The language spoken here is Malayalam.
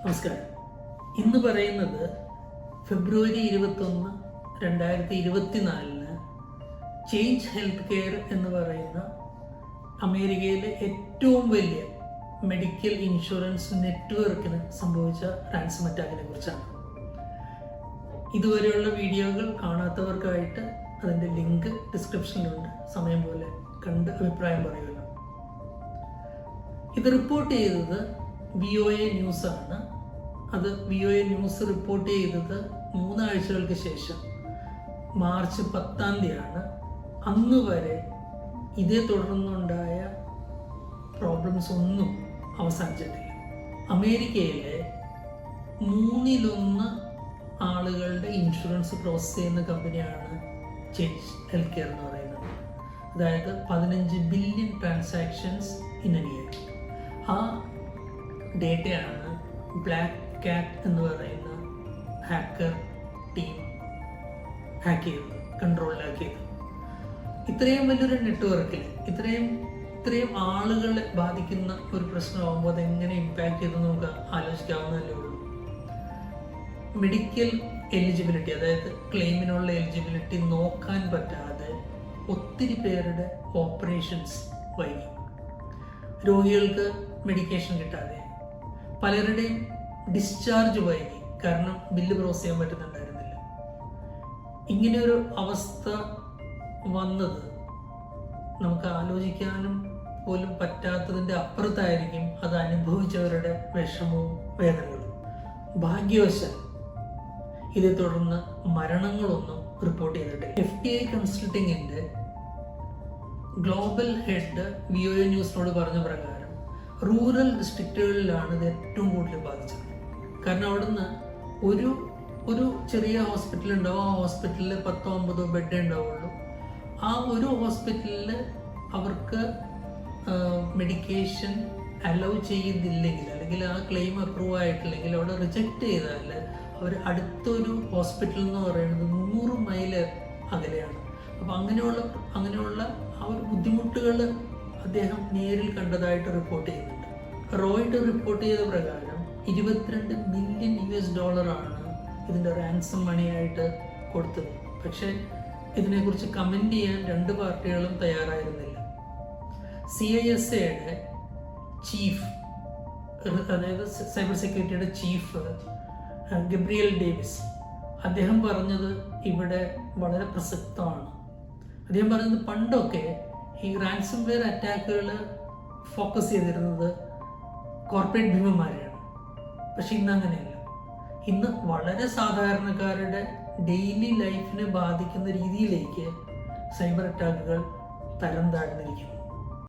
നമസ്കാരം. ഇന്ന് പറയുന്നത് ഫെബ്രുവരി 21, 2024 ചേഞ്ച് ഹെൽത്ത് കെയർ എന്ന് പറയുന്ന അമേരിക്കയിലെ ഏറ്റവും വലിയ മെഡിക്കൽ ഇൻഷുറൻസ് നെറ്റ്വർക്കിന് സംഭവിച്ച റാൻസം അറ്റാക്കിനെ കുറിച്ചാണ്. ഇതുവരെയുള്ള വീഡിയോകൾ കാണാത്തവർക്കായിട്ട് അതിൻ്റെ ലിങ്ക് ഡിസ്ക്രിപ്ഷനിലുണ്ട്. സമയം പോലെ കണ്ട് അഭിപ്രായം പറയുമല്ലോ. ഇത് റിപ്പോർട്ട് ചെയ്തത് VOA ന്യൂസാണ്. അത് VOA ന്യൂസ് റിപ്പോർട്ട് ചെയ്തത് 3 ആഴ്ചകൾക്ക് ശേഷം മാർച്ച് 10 അന്ന് വരെ ഇതേ തുടർന്നുണ്ടായ പ്രോബ്ലംസ് ഒന്നും അവസാനിച്ചിട്ടില്ല. അമേരിക്കയിലെ 1/3 ആളുകളുടെ ഇൻഷുറൻസ് പ്രോസസ് ചെയ്യുന്ന കമ്പനിയാണ് ചേഞ്ച് ഹെൽത്ത് കെയർ എന്ന് പറയുന്നത്. അതായത് 15 billion transactions in A year. ആ ഡേറ്റയാണ് ബ്ലാക്ക് കാറ്റ് എന്ന് പറയുന്ന ഹാക്കർ ടീം ഹാക്ക് ചെയ്തത്, കൺട്രോളിലാക്കിയത്. ഇത്രയും വലിയൊരു നെറ്റ്വർക്കിൽ ഇത്രയും ആളുകളെ ബാധിക്കുന്ന ഒരു പ്രശ്നമാകുമ്പോൾ അതെങ്ങനെ ഇമ്പാക്ട് ചെയ്തെന്ന് നമുക്ക് ആലോചിക്കാവുന്നതല്ലേ ഉള്ളൂ. മെഡിക്കൽ എലിജിബിലിറ്റി, അതായത് ക്ലെയിമിനുള്ള എലിജിബിലിറ്റി നോക്കാൻ പറ്റാതെ ഒത്തിരി പേരുടെ ഓപ്പറേഷൻസ് വൈകി, രോഗികൾക്ക് മെഡിക്കേഷൻ കിട്ടാതെ, പലരുടെയും ഡിസ്ചാർജ് വൈകി, കാരണം ബില്ല് പ്രോസസ് ചെയ്യാൻ പറ്റുന്നുണ്ടായിരുന്നില്ല. ഇങ്ങനെയൊരു അവസ്ഥ വന്നത് നമുക്ക് ആലോചിക്കാനും പോലും പറ്റാത്തതിൻ്റെ അപ്പുറത്തായിരിക്കും അത് അനുഭവിച്ചവരുടെ വിഷമവും വേദനകളും. ഭാഗ്യവശാൽ ഇതേ തുടർന്ന് മരണങ്ങളൊന്നും റിപ്പോർട്ട് ചെയ്തിട്ടില്ല. FDA കൺസൾട്ടിങ്ങിൻ്റെ ഗ്ലോബൽ ഹെഡ് VOA ന്യൂസിനോട് പറഞ്ഞ പ്രകാരം റൂറൽ ഡിസ്ട്രിക്റ്റുകളിലാണ് ഇത് ഏറ്റവും കൂടുതൽ ബാധിച്ചത്. കാരണം അവിടുന്ന് ഒരു ചെറിയ ഹോസ്പിറ്റൽ ഉണ്ടാവും. ആ ഹോസ്പിറ്റലിൽ 10-9 ബെഡ് ഉണ്ടാവുള്ളൂ. ആ ഒരു ഹോസ്പിറ്റലിൽ അവർക്ക് മെഡിക്കേഷൻ അലൗ ചെയ്യുന്നില്ലെങ്കിൽ, അല്ലെങ്കിൽ ആ ക്ലെയിം അപ്രൂവ് ആയിട്ടില്ലെങ്കിൽ, അവിടെ റിജക്റ്റ് ചെയ്താൽ അവർ അടുത്തൊരു ഹോസ്പിറ്റൽ എന്ന് പറയുന്നത് 100 മൈൽ അകലെയാണ്. അപ്പോൾ അങ്ങനെയുള്ള ആ ഒരു ബുദ്ധിമുട്ടുകൾ അദ്ദേഹം നേരിൽ കണ്ടതായിട്ട് റിപ്പോർട്ട് ചെയ്യുന്നുണ്ട്. റോയിട്ടർ റിപ്പോർട്ട് ചെയ്ത പ്രകാരം $22 മില്യൺ ഇതിൻ്റെ റാൻസം മണിയായിട്ട് കൊടുത്തത്. പക്ഷേ ഇതിനെക്കുറിച്ച് കമൻറ്റ് ചെയ്യാൻ 2 പാർട്ടികളും തയ്യാറായിരുന്നില്ല. CISAയുടെ ചീഫ്, അതായത് സൈബർ സെക്യൂരിറ്റിയുടെ ചീഫ് ഗബ്രിയൽ ഡേവിസ്, അദ്ദേഹം പറഞ്ഞത് ഇവിടെ വളരെ പ്രസക്തമാണ്. അദ്ദേഹം പറഞ്ഞത് പണ്ടൊക്കെ ഈ റാൻസം വെയർ അറ്റാക്കുകൾ ഫോക്കസ് ചെയ്തിരുന്നത് കോർപ്പറേറ്റ് ഭീമന്മാരെയാണ്. പക്ഷെ ഇന്ന് അങ്ങനെയല്ല. ഇന്ന് വളരെ സാധാരണക്കാരുടെ ഡെയിലി ലൈഫിനെ ബാധിക്കുന്ന രീതിയിലേക്ക് സൈബർ അറ്റാക്കുകൾ തരം താഴ്ന്നിരിക്കുന്നു.